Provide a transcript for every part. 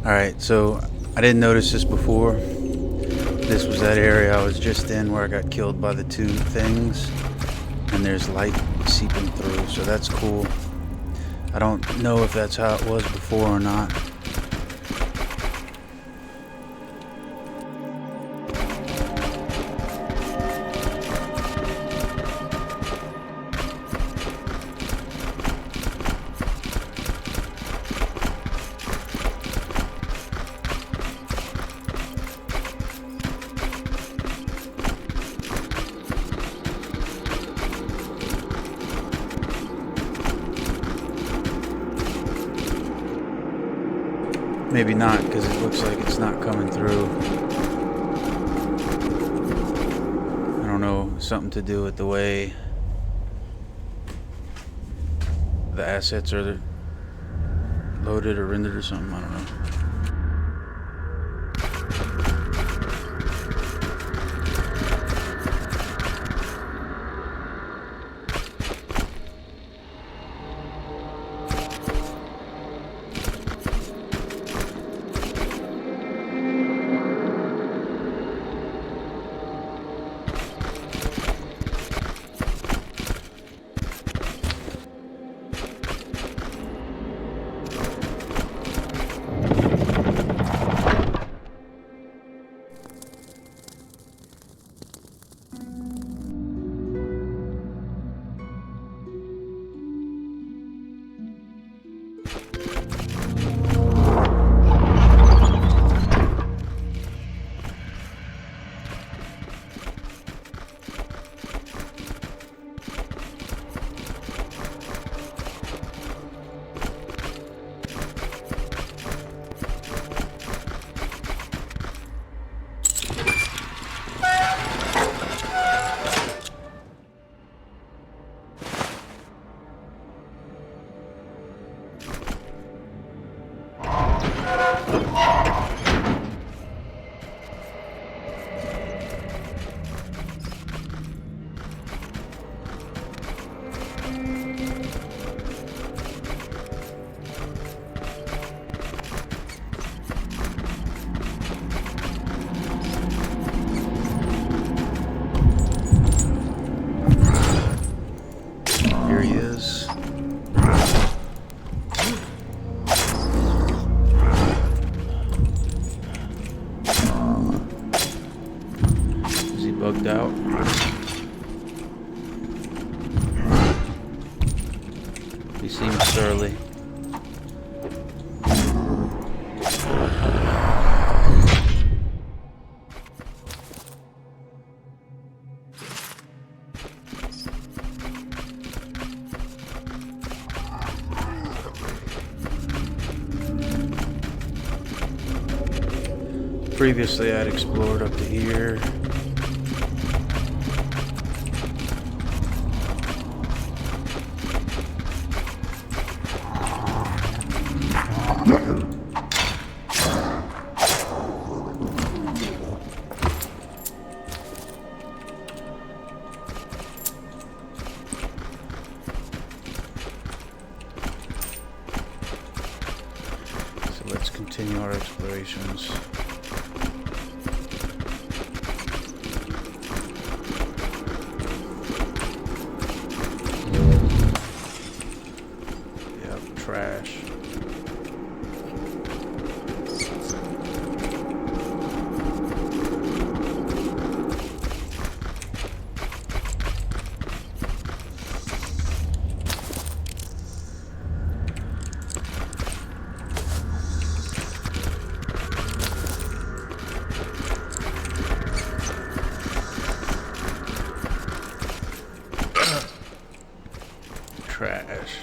Alright, so I didn't notice this before. This was that area I was just in where I got killed by the two things. And there's light seeping through, so that's cool. I don't know if that's how it was before or not. Maybe not, because it looks like it's not coming through. I don't know, something to do with the way the assets are loaded or rendered or something, I don't know. Here he is. Is he bugged out? He seems surly. Previously I'd explored up to here. So let's continue our explorations. Trash. Trash.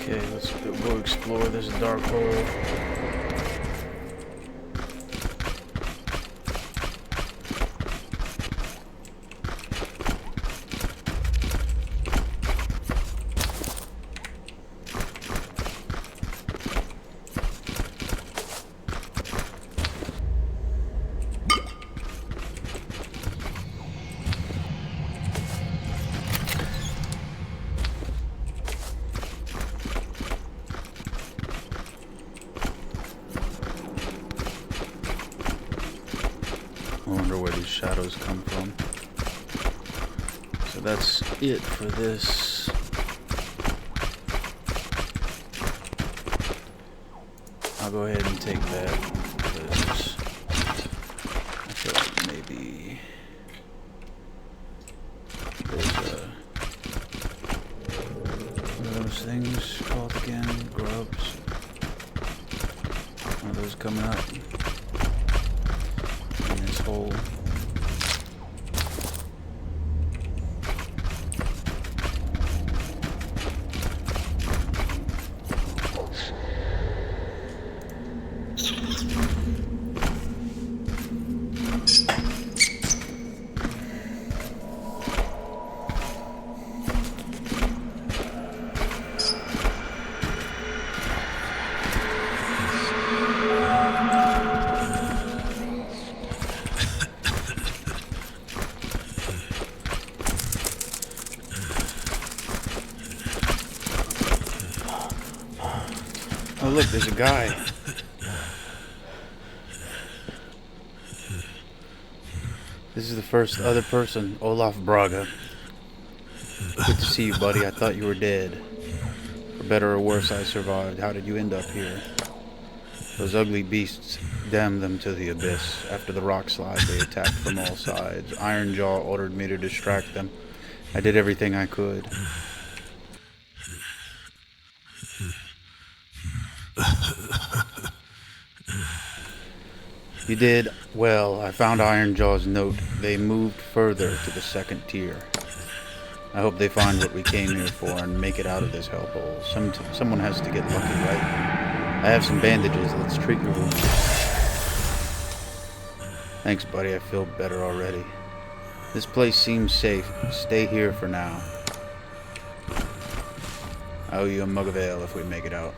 Okay, let's go explore this dark hole. wonder where these shadows come from. So that's it for this. I'll go ahead and take that because I feel like maybe there's what are those things called again? Grubs. One of those coming up in this hole. Oh look, there's a guy. This is the first other person, Olaf Braga. Good to see you, buddy. I thought you were dead. For better or worse, I survived. How did you end up here? Those ugly beasts damned them to the abyss. After the rock slide, they attacked from all sides. Ironjaw ordered me to distract them. I did everything I could. You did well. I found Ironjaw's note. They moved further to the second tier. I hope they find what we came here for and make it out of this hellhole. Someone has to get lucky, right? I have some bandages. Let's treat your wounds. Thanks, buddy. I feel better already. This place seems safe. Stay here for now. I owe you a mug of ale if we make it out.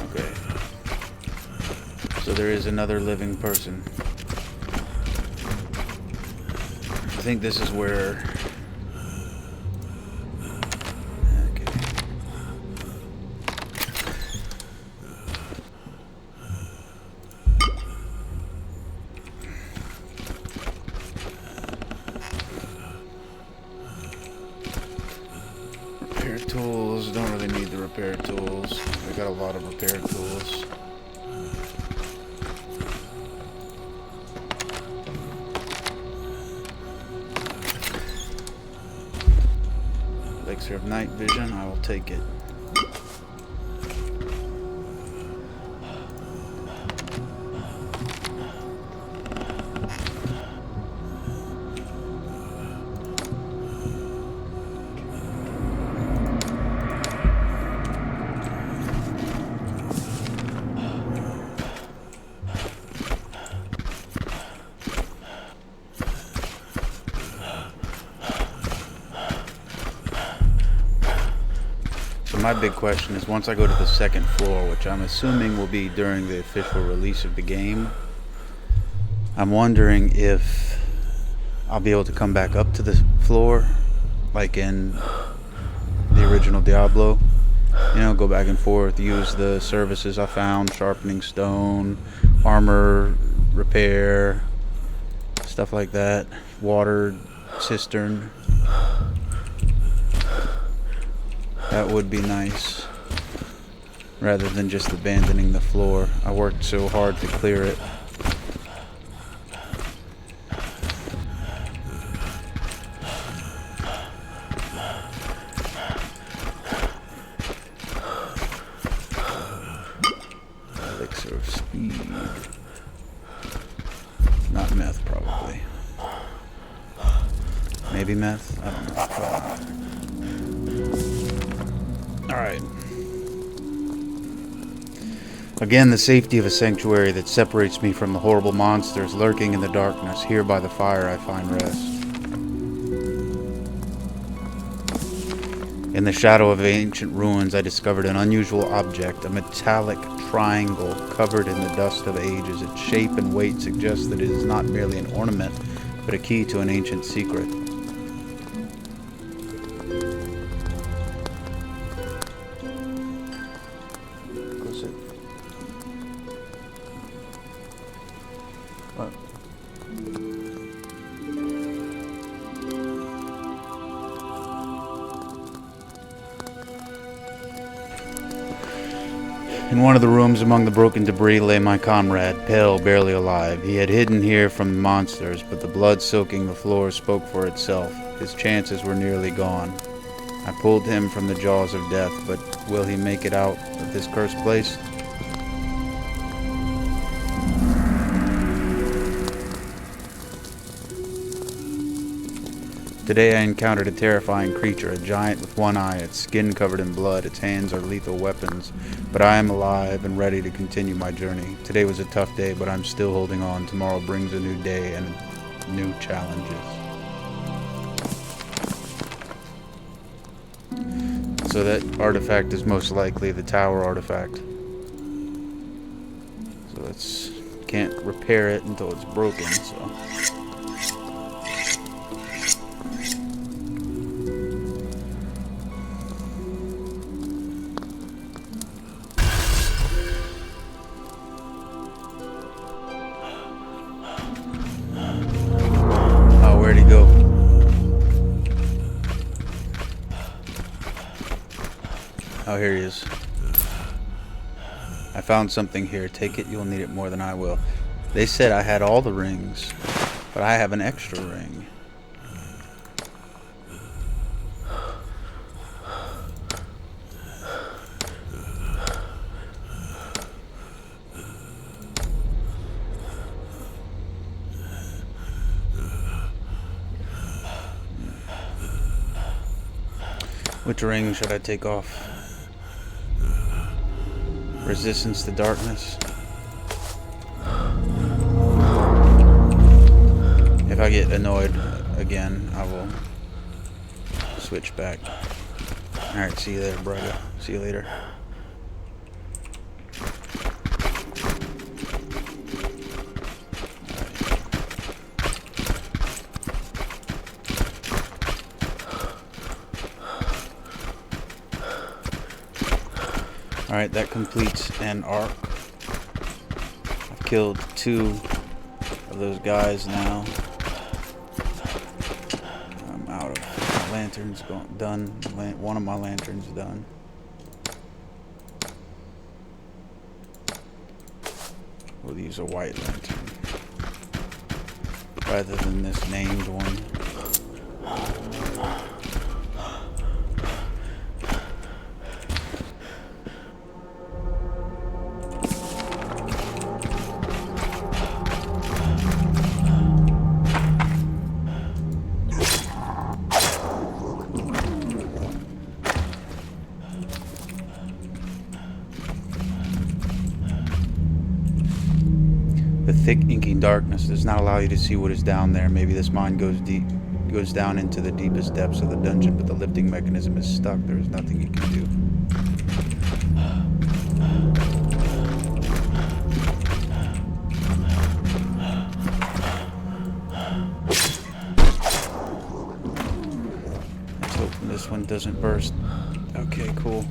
Okay. So there is another living person. I think this is where... Okay. Repair tools. Don't really need the repair tools. I got a lot of repair tools. Elixir of night vision, I will take it. My big question is, once I go to the second floor, which I'm assuming will be during the official release of the game, I'm wondering if I'll be able to come back up to the floor like in the original Diablo. You know, go back and forth, use the services I found, sharpening stone, armor repair, stuff like that, water cistern. That would be nice, rather than just abandoning the floor. I worked so hard to clear it. Elixir of speed. Not meth, probably. Maybe meth? I don't know. Alright. Again, the safety of a sanctuary that separates me from the horrible monsters lurking in the darkness. Here by the fire I find rest. In the shadow of ancient ruins, I discovered an unusual object, a metallic triangle covered in the dust of ages. Its shape and weight suggest that it is not merely an ornament, but a key to an ancient secret. In one of the rooms among the broken debris lay my comrade, pale, barely alive. He had hidden here from the monsters, but the blood soaking the floor spoke for itself. His chances were nearly gone. I pulled him from the jaws of death, but will he make it out of this cursed place? Today I encountered a terrifying creature, a giant with one eye, its skin covered in blood. Its hands are lethal weapons, but I am alive and ready to continue my journey. Today was a tough day, but I'm still holding on. Tomorrow brings a new day and new challenges. So that artifact is most likely the tower artifact. So let's can't repair it until it's broken, so. Where'd he go? Oh, here he is. I found something here. Take it. You'll need it more than I will. They said I had all the rings, but I have an extra ring. Which ring should I take off? Resistance to darkness. If I get annoyed again, I will switch back. Alright, see you there, brother. See you later. Alright, that completes an arc. I've killed 2 of those guys now. I'm out of my lanterns done. One of my lanterns done. We'll use a white lantern rather than this named one. The thick inky darkness does not allow you to see what is down there. Maybe this mine goes down into the deepest depths of the dungeon, but the lifting mechanism is stuck. There is nothing you can do. Let's hope this one doesn't burst. Okay, cool.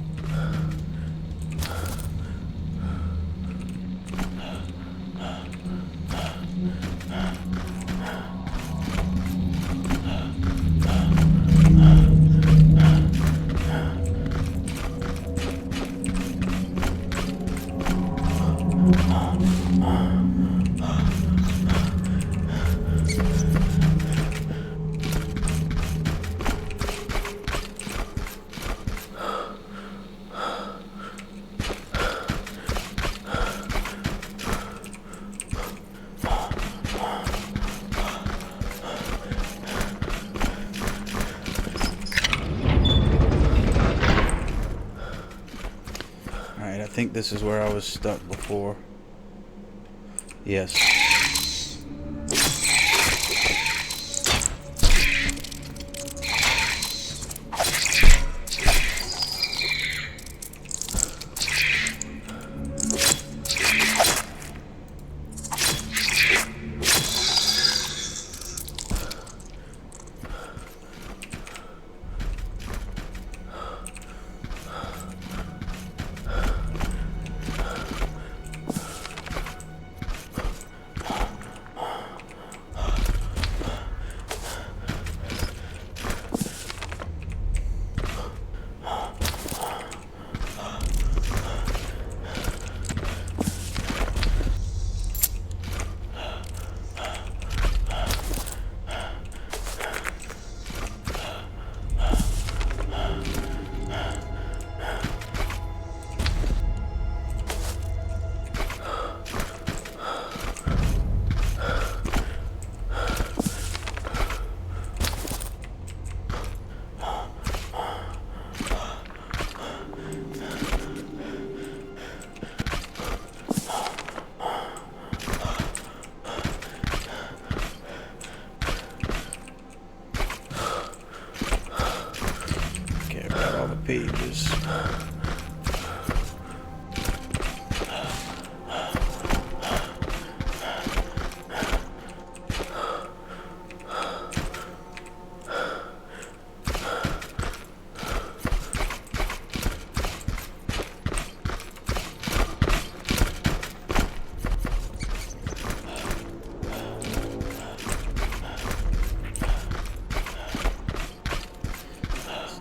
I think this is where I was stuck before. Yes. pages.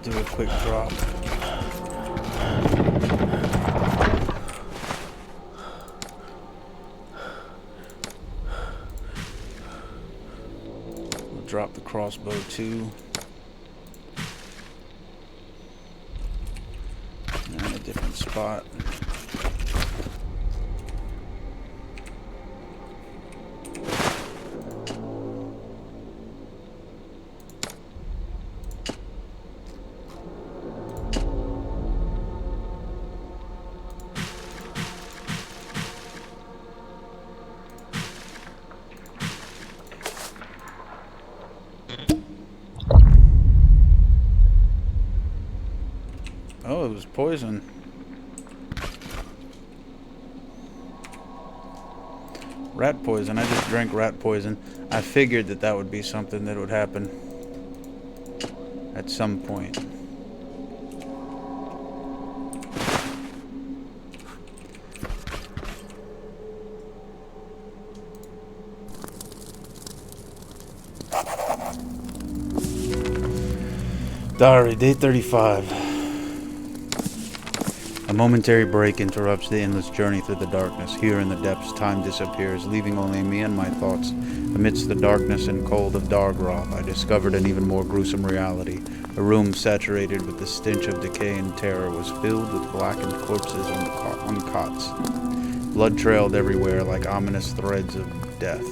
Do a quick drop. We'll drop the crossbow too. And a different spot. Oh, it was poison. Rat poison. I just drank rat poison. I figured that that would be something that would happen at some point. Diary, day 35. A momentary break interrupts the endless journey through the darkness. Here in the depths, time disappears, leaving only me and my thoughts. Amidst the darkness and cold of Dargroth, I discovered an even more gruesome reality. A room saturated with the stench of decay and terror was filled with blackened corpses on cots. Blood trailed everywhere like ominous threads of death.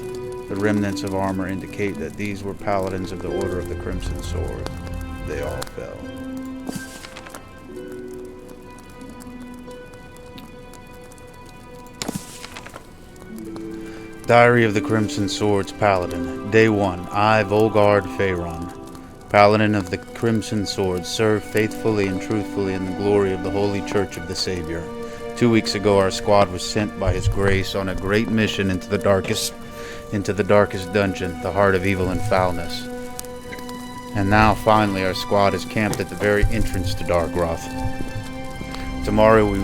The remnants of armor indicate that these were paladins of the Order of the Crimson Sword. They all fell. Diary of the Crimson Sword's Paladin. Day 1. I, Volgard Pharaon, Paladin of the Crimson Sword, serve faithfully and truthfully in the glory of the Holy Church of the Savior. 2 weeks ago, our squad was sent by His grace on a great mission into the darkest dungeon, the heart of evil and foulness. And now, finally, our squad is camped at the very entrance to Dargroth. Tomorrow we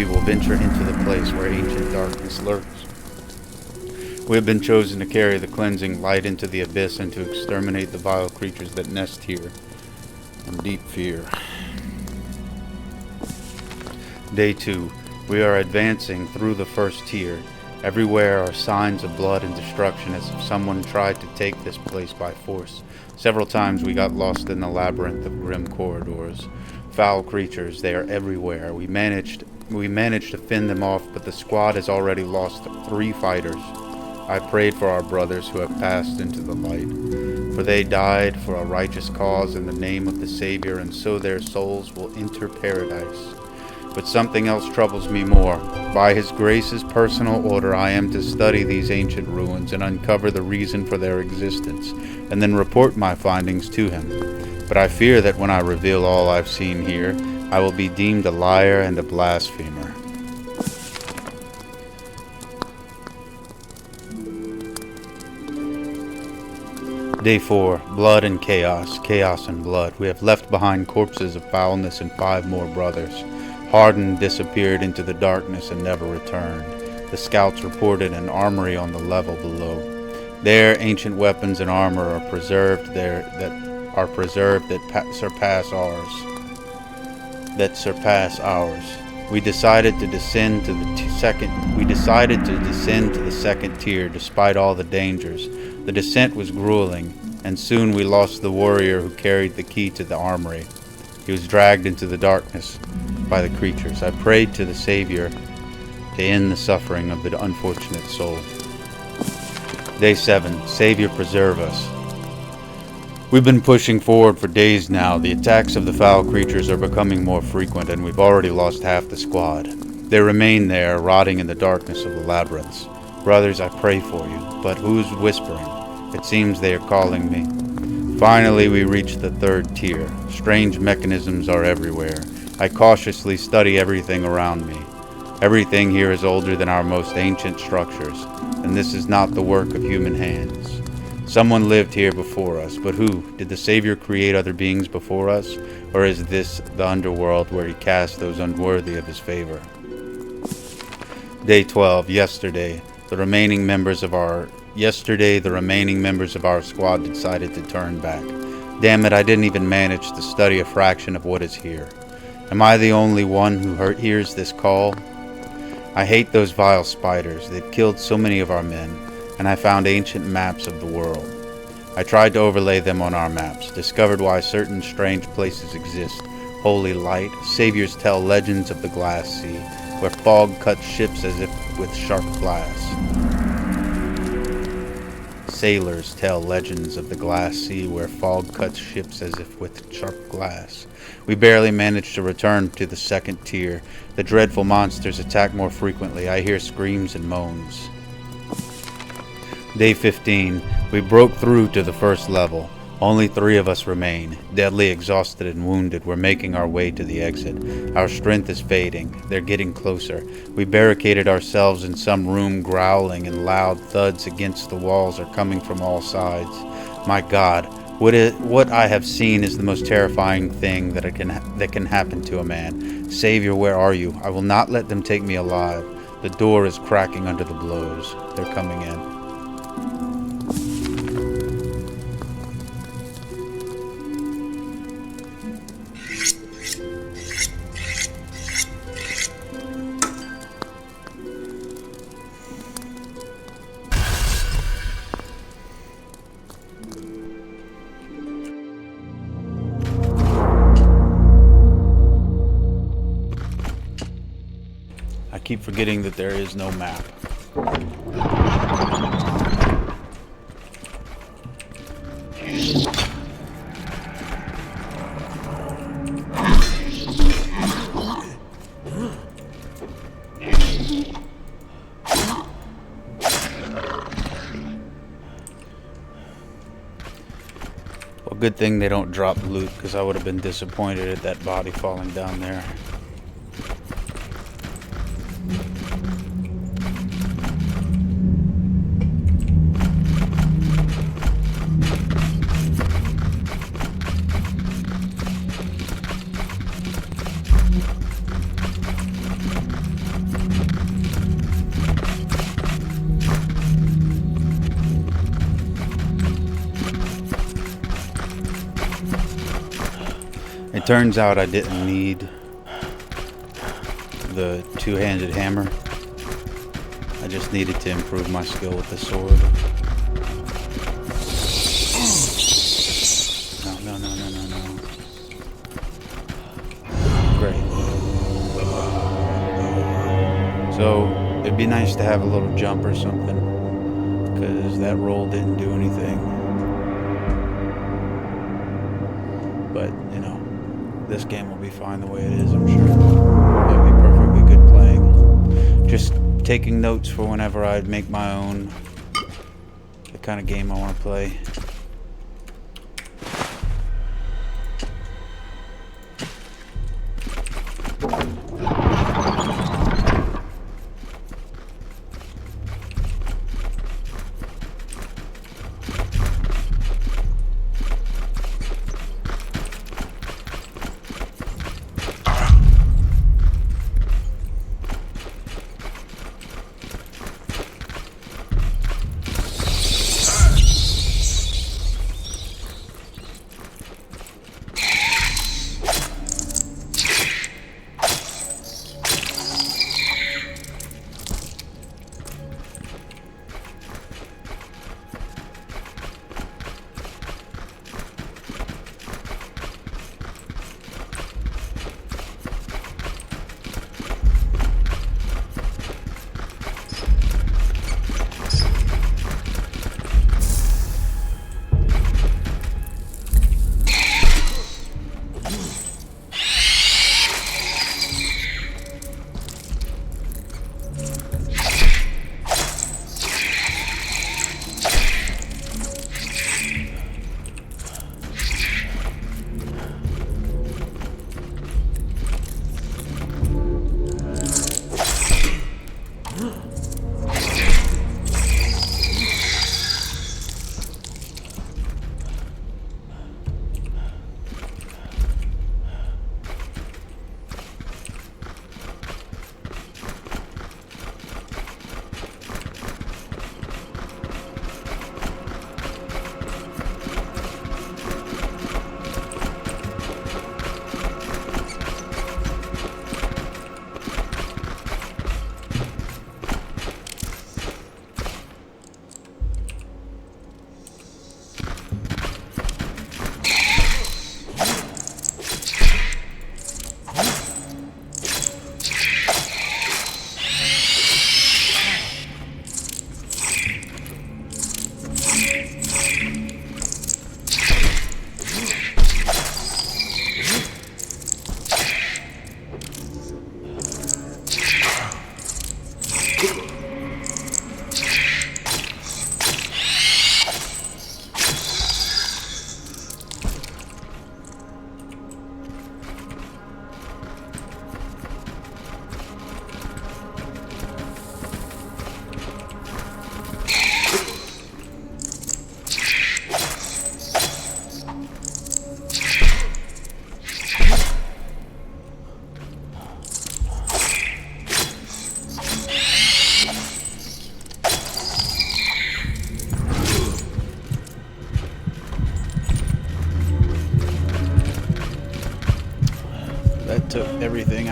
will venture into the place where ancient darkness lurks. We have been chosen to carry the cleansing light into the abyss and to exterminate the vile creatures that nest here in deep fear. Day 2. We are advancing through the first tier. Everywhere are signs of blood and destruction, as if someone tried to take this place by force. Several times we got lost in the labyrinth of grim corridors. Foul creatures, they are everywhere. We managed to fend them off, but the squad has already lost 3 fighters. I prayed for our brothers who have passed into the light, for they died for a righteous cause in the name of the Savior, and so their souls will enter paradise. But something else troubles me more. By His grace's personal order, I am to study these ancient ruins and uncover the reason for their existence, and then report my findings to Him. But I fear that when I reveal all I've seen here, I will be deemed a liar and a blasphemer. Day 4. Blood and chaos. Chaos and blood. We have left behind corpses of foulness and 5 more brothers. Hardened disappeared into the darkness and never returned. The scouts reported an armory on the level below. There, ancient weapons and armor are preserved that surpass ours. We decided to descend to the second tier despite all the dangers. The descent was grueling, and soon we lost the warrior who carried the key to the armory. He was dragged into the darkness by the creatures. I prayed to the Savior to end the suffering of the unfortunate soul. Day 7. Savior, preserve us. We've been pushing forward for days now. The attacks of the foul creatures are becoming more frequent, and we've already lost half the squad. They remain there, rotting in the darkness of the labyrinths. Brothers, I pray for you, but who's whispering? It seems they are calling me. Finally, we reach the third tier. Strange mechanisms are everywhere. I cautiously study everything around me. Everything here is older than our most ancient structures, and this is not the work of human hands. Someone lived here before us, but who? Did the Savior create other beings before us? Or is this the underworld where he cast those unworthy of his favor? Day 12, yesterday, the remaining members of our squad decided to turn back. Damn it, I didn't even manage to study a fraction of what is here. Am I the only one who hears this call? I hate those vile spiders. They've killed so many of our men, and I found ancient maps of the world. I tried to overlay them on our maps, discovered why certain strange places exist. Holy light, saviors tell legends of the glass sea, where fog cuts ships as if with sharp glass. Sailors tell legends of the glass sea, where fog cuts ships as if with sharp glass. We barely managed to return to the second tier. The dreadful monsters attack more frequently. I hear screams and moans. Day 15. We broke through to the first level. Only 3 of us remain. Deadly exhausted and wounded, we're making our way to the exit. Our strength is fading. They're getting closer. We barricaded ourselves in some room, growling, and loud thuds against the walls are coming from all sides. My God, what I have seen is the most terrifying thing that can happen to a man. Savior, where are you? I will not let them take me alive. The door is cracking under the blows. They're coming in. I keep forgetting that there is no map. Well, good thing they don't drop loot, because I would have been disappointed at that body falling down there. It turns out I didn't need the two-handed hammer. I just needed to improve my skill with the sword. No. Great. So, it'd be nice to have a little jump or something, because that roll didn't do anything. But, you know, this game will be fine the way it is, I'm sure. It'll be perfectly good playing. Just taking notes for whenever I'd make my own, the kind of game I want to play.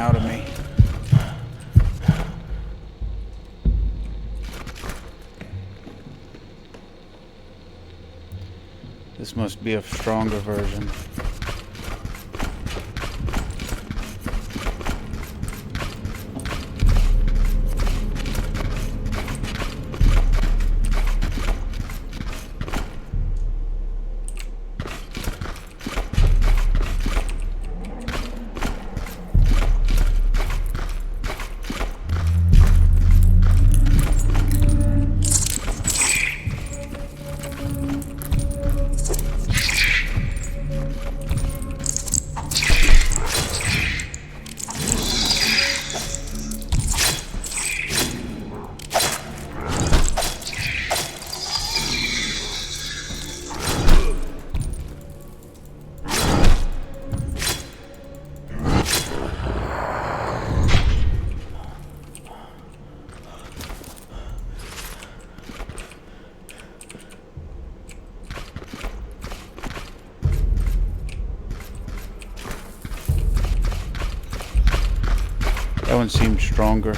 out of me. This must be a stronger version. That one seemed stronger.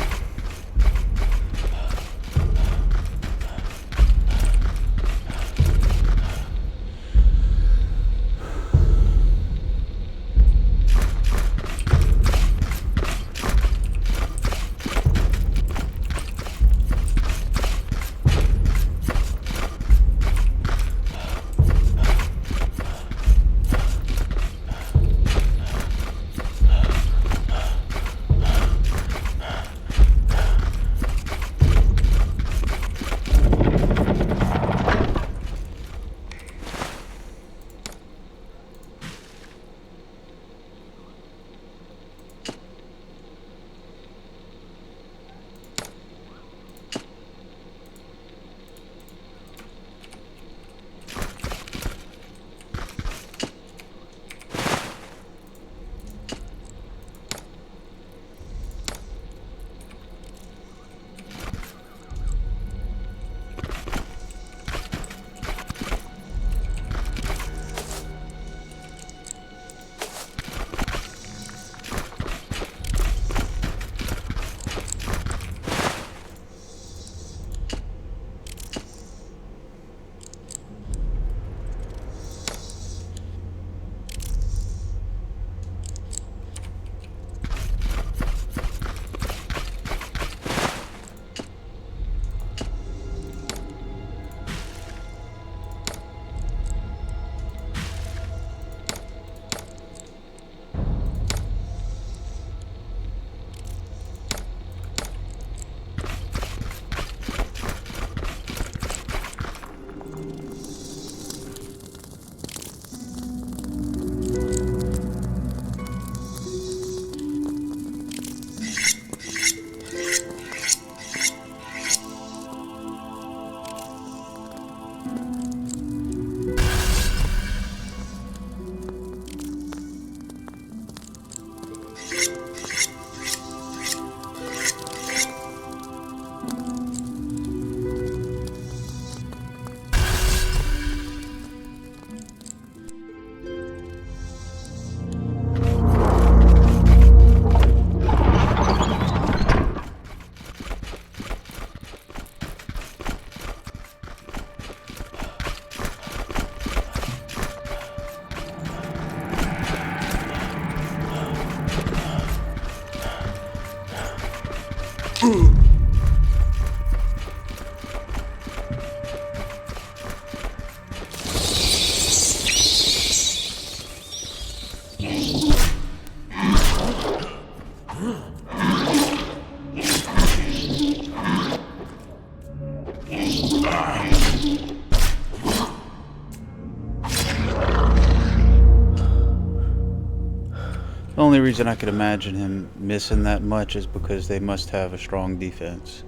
The only reason I could imagine him missing that much is because they must have a strong defense.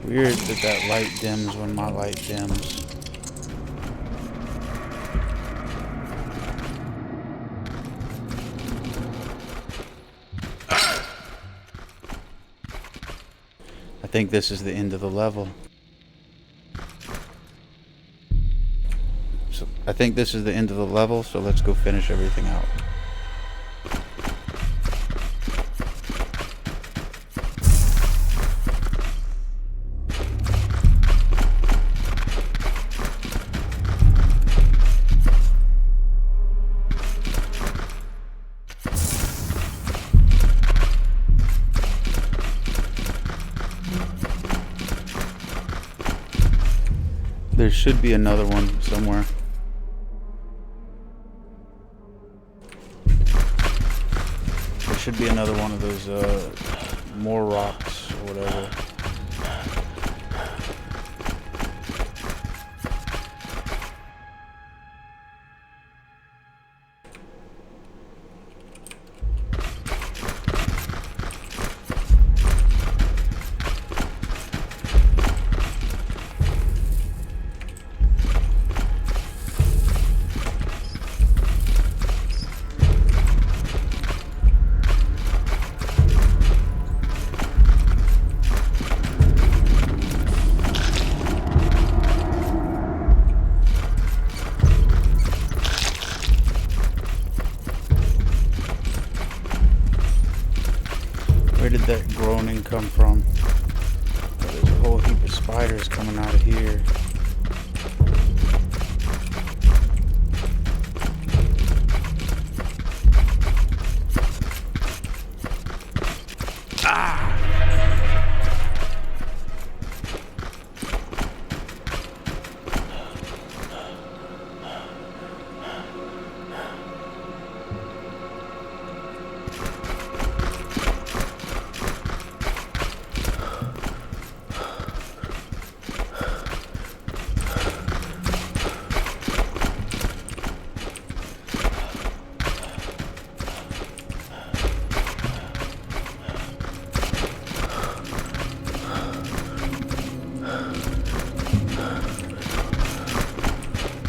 Weird that that light dims when my light dims. I think this is the end of the level. So I think this is the end of the level, so let's go finish everything out. There should be another one somewhere. There should be another one of those more rocks or whatever. Where did that groaning come from? Oh, there's a whole heap of spiders coming out of here.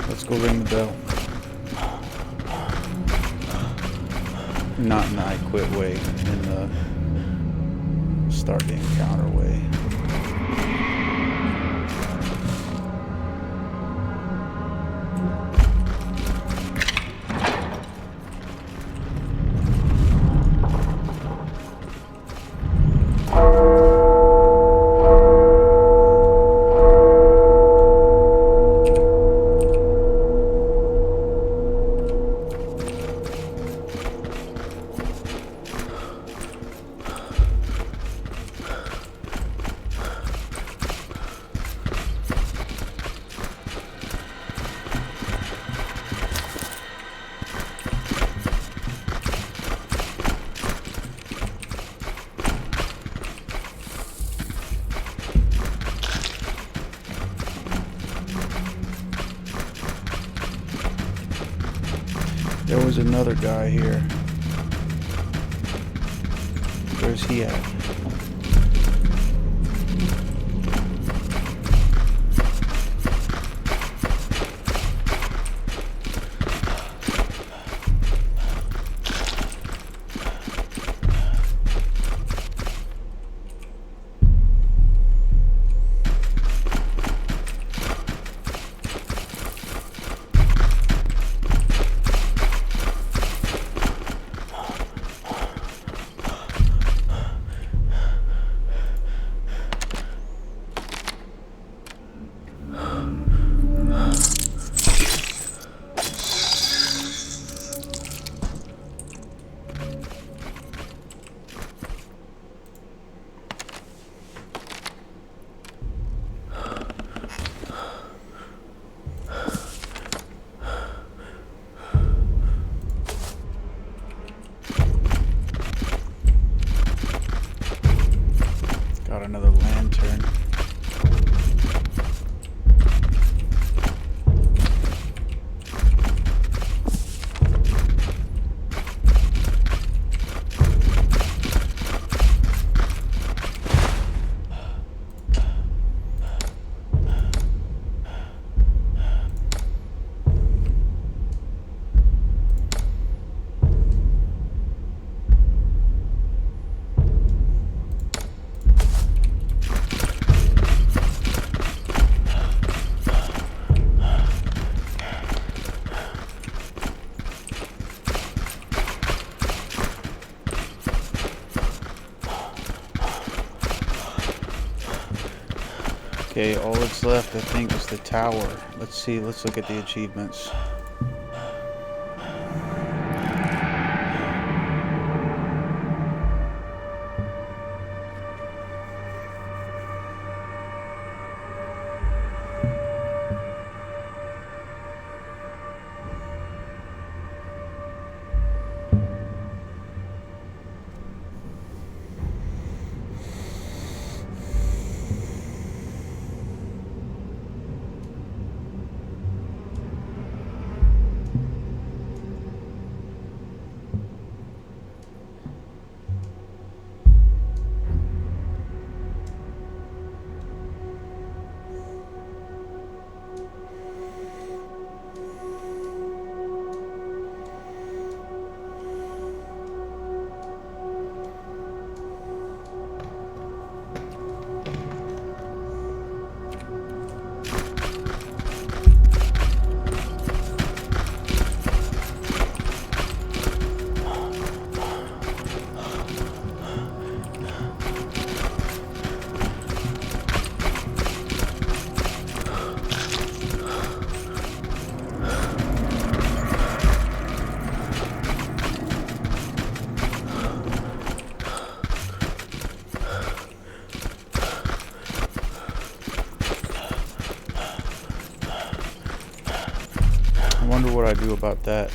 Let's go ring the bell. Not in the I quit way, in the start the encounter way. There was another guy here. Where's he at? Okay, all that's left, I think, is the tower. Let's see, let's look at the achievements. I wonder what I do about that.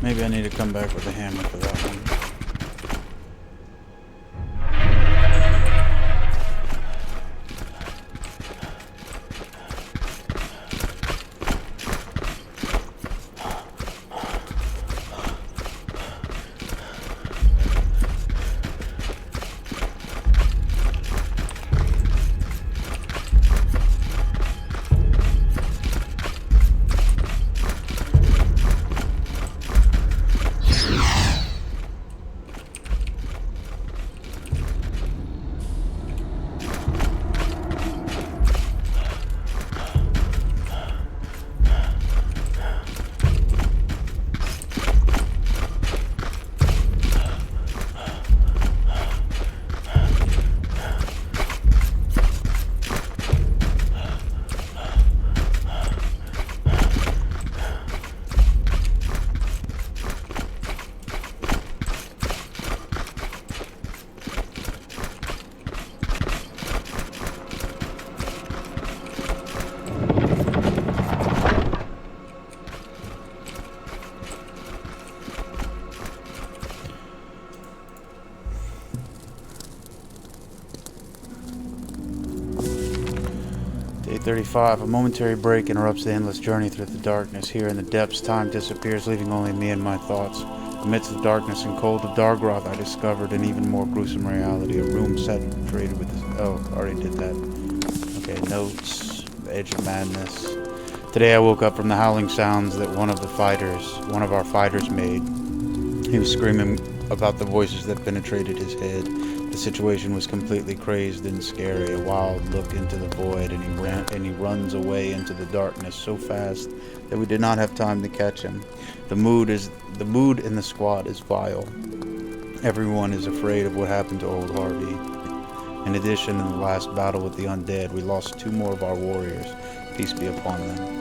Maybe I need to come back with a hammer for that one. Day 35. A momentary break interrupts the endless journey through the darkness. Here in the depths, time disappears, leaving only me and my thoughts. Amidst the darkness and cold of Dargroth, I discovered an even more gruesome reality. A room saturated with this. Oh, already did that. Okay, notes. Edge of madness. Today I woke up from the howling sounds that one of our fighters made. He was screaming about the voices that penetrated his head. The situation was completely crazed and scary. A wild look into the void, and he runs away into the darkness so fast that we did not have time to catch him. The mood in the squad is vile. Everyone is afraid of what happened to old Harvey. In addition, in the last battle with the undead, we lost 2 more of our warriors. Peace be upon them.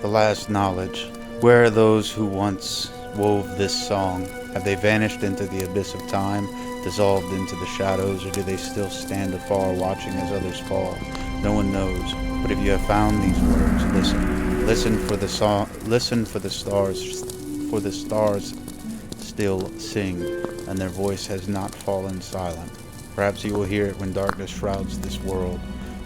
The last knowledge. Where are those who once wove this song? Have they vanished into the abyss of time, dissolved into the shadows, or do they still stand afar watching as others fall? No one knows. But if you have found these words, listen. Listen for the song. Listen for the stars. For the stars still sing, and their voice has not fallen silent. Perhaps you will hear it when darkness shrouds this world.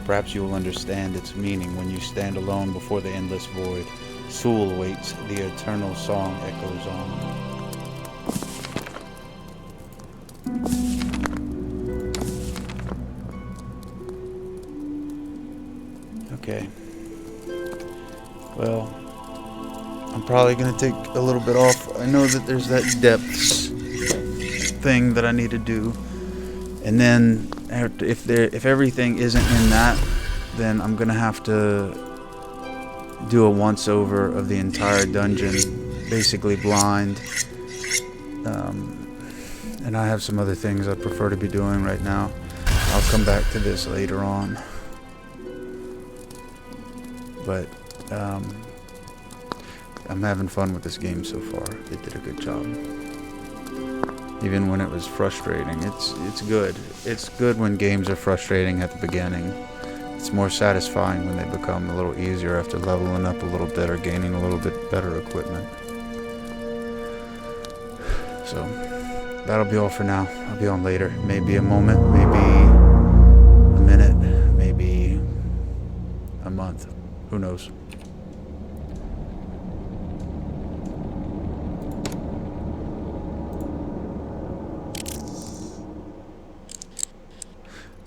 Perhaps you will understand its meaning when you stand alone before the endless void. Soul waits, the eternal song echoes on. Okay. Well, I'm probably gonna take a little bit off. I know that there's that depths thing that I need to do, and then if everything isn't in that, then I'm gonna have to do a once over of the entire dungeon, basically blind. And I have some other things I prefer to be doing right now. I'll come back to this later on. But I'm having fun with this game so far. They did a good job. Even when it was frustrating, it's good. It's good when games are frustrating at the beginning. It's more satisfying when they become a little easier after leveling up a little bit or gaining a little bit better equipment. So that'll be all for now. I'll be on later. Maybe a moment, maybe a minute, maybe a month. Who knows?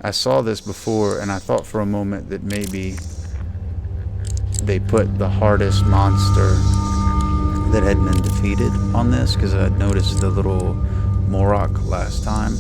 I saw this before and I thought for a moment that maybe they put the hardest monster that had been defeated on this, because I noticed the little Morok last time.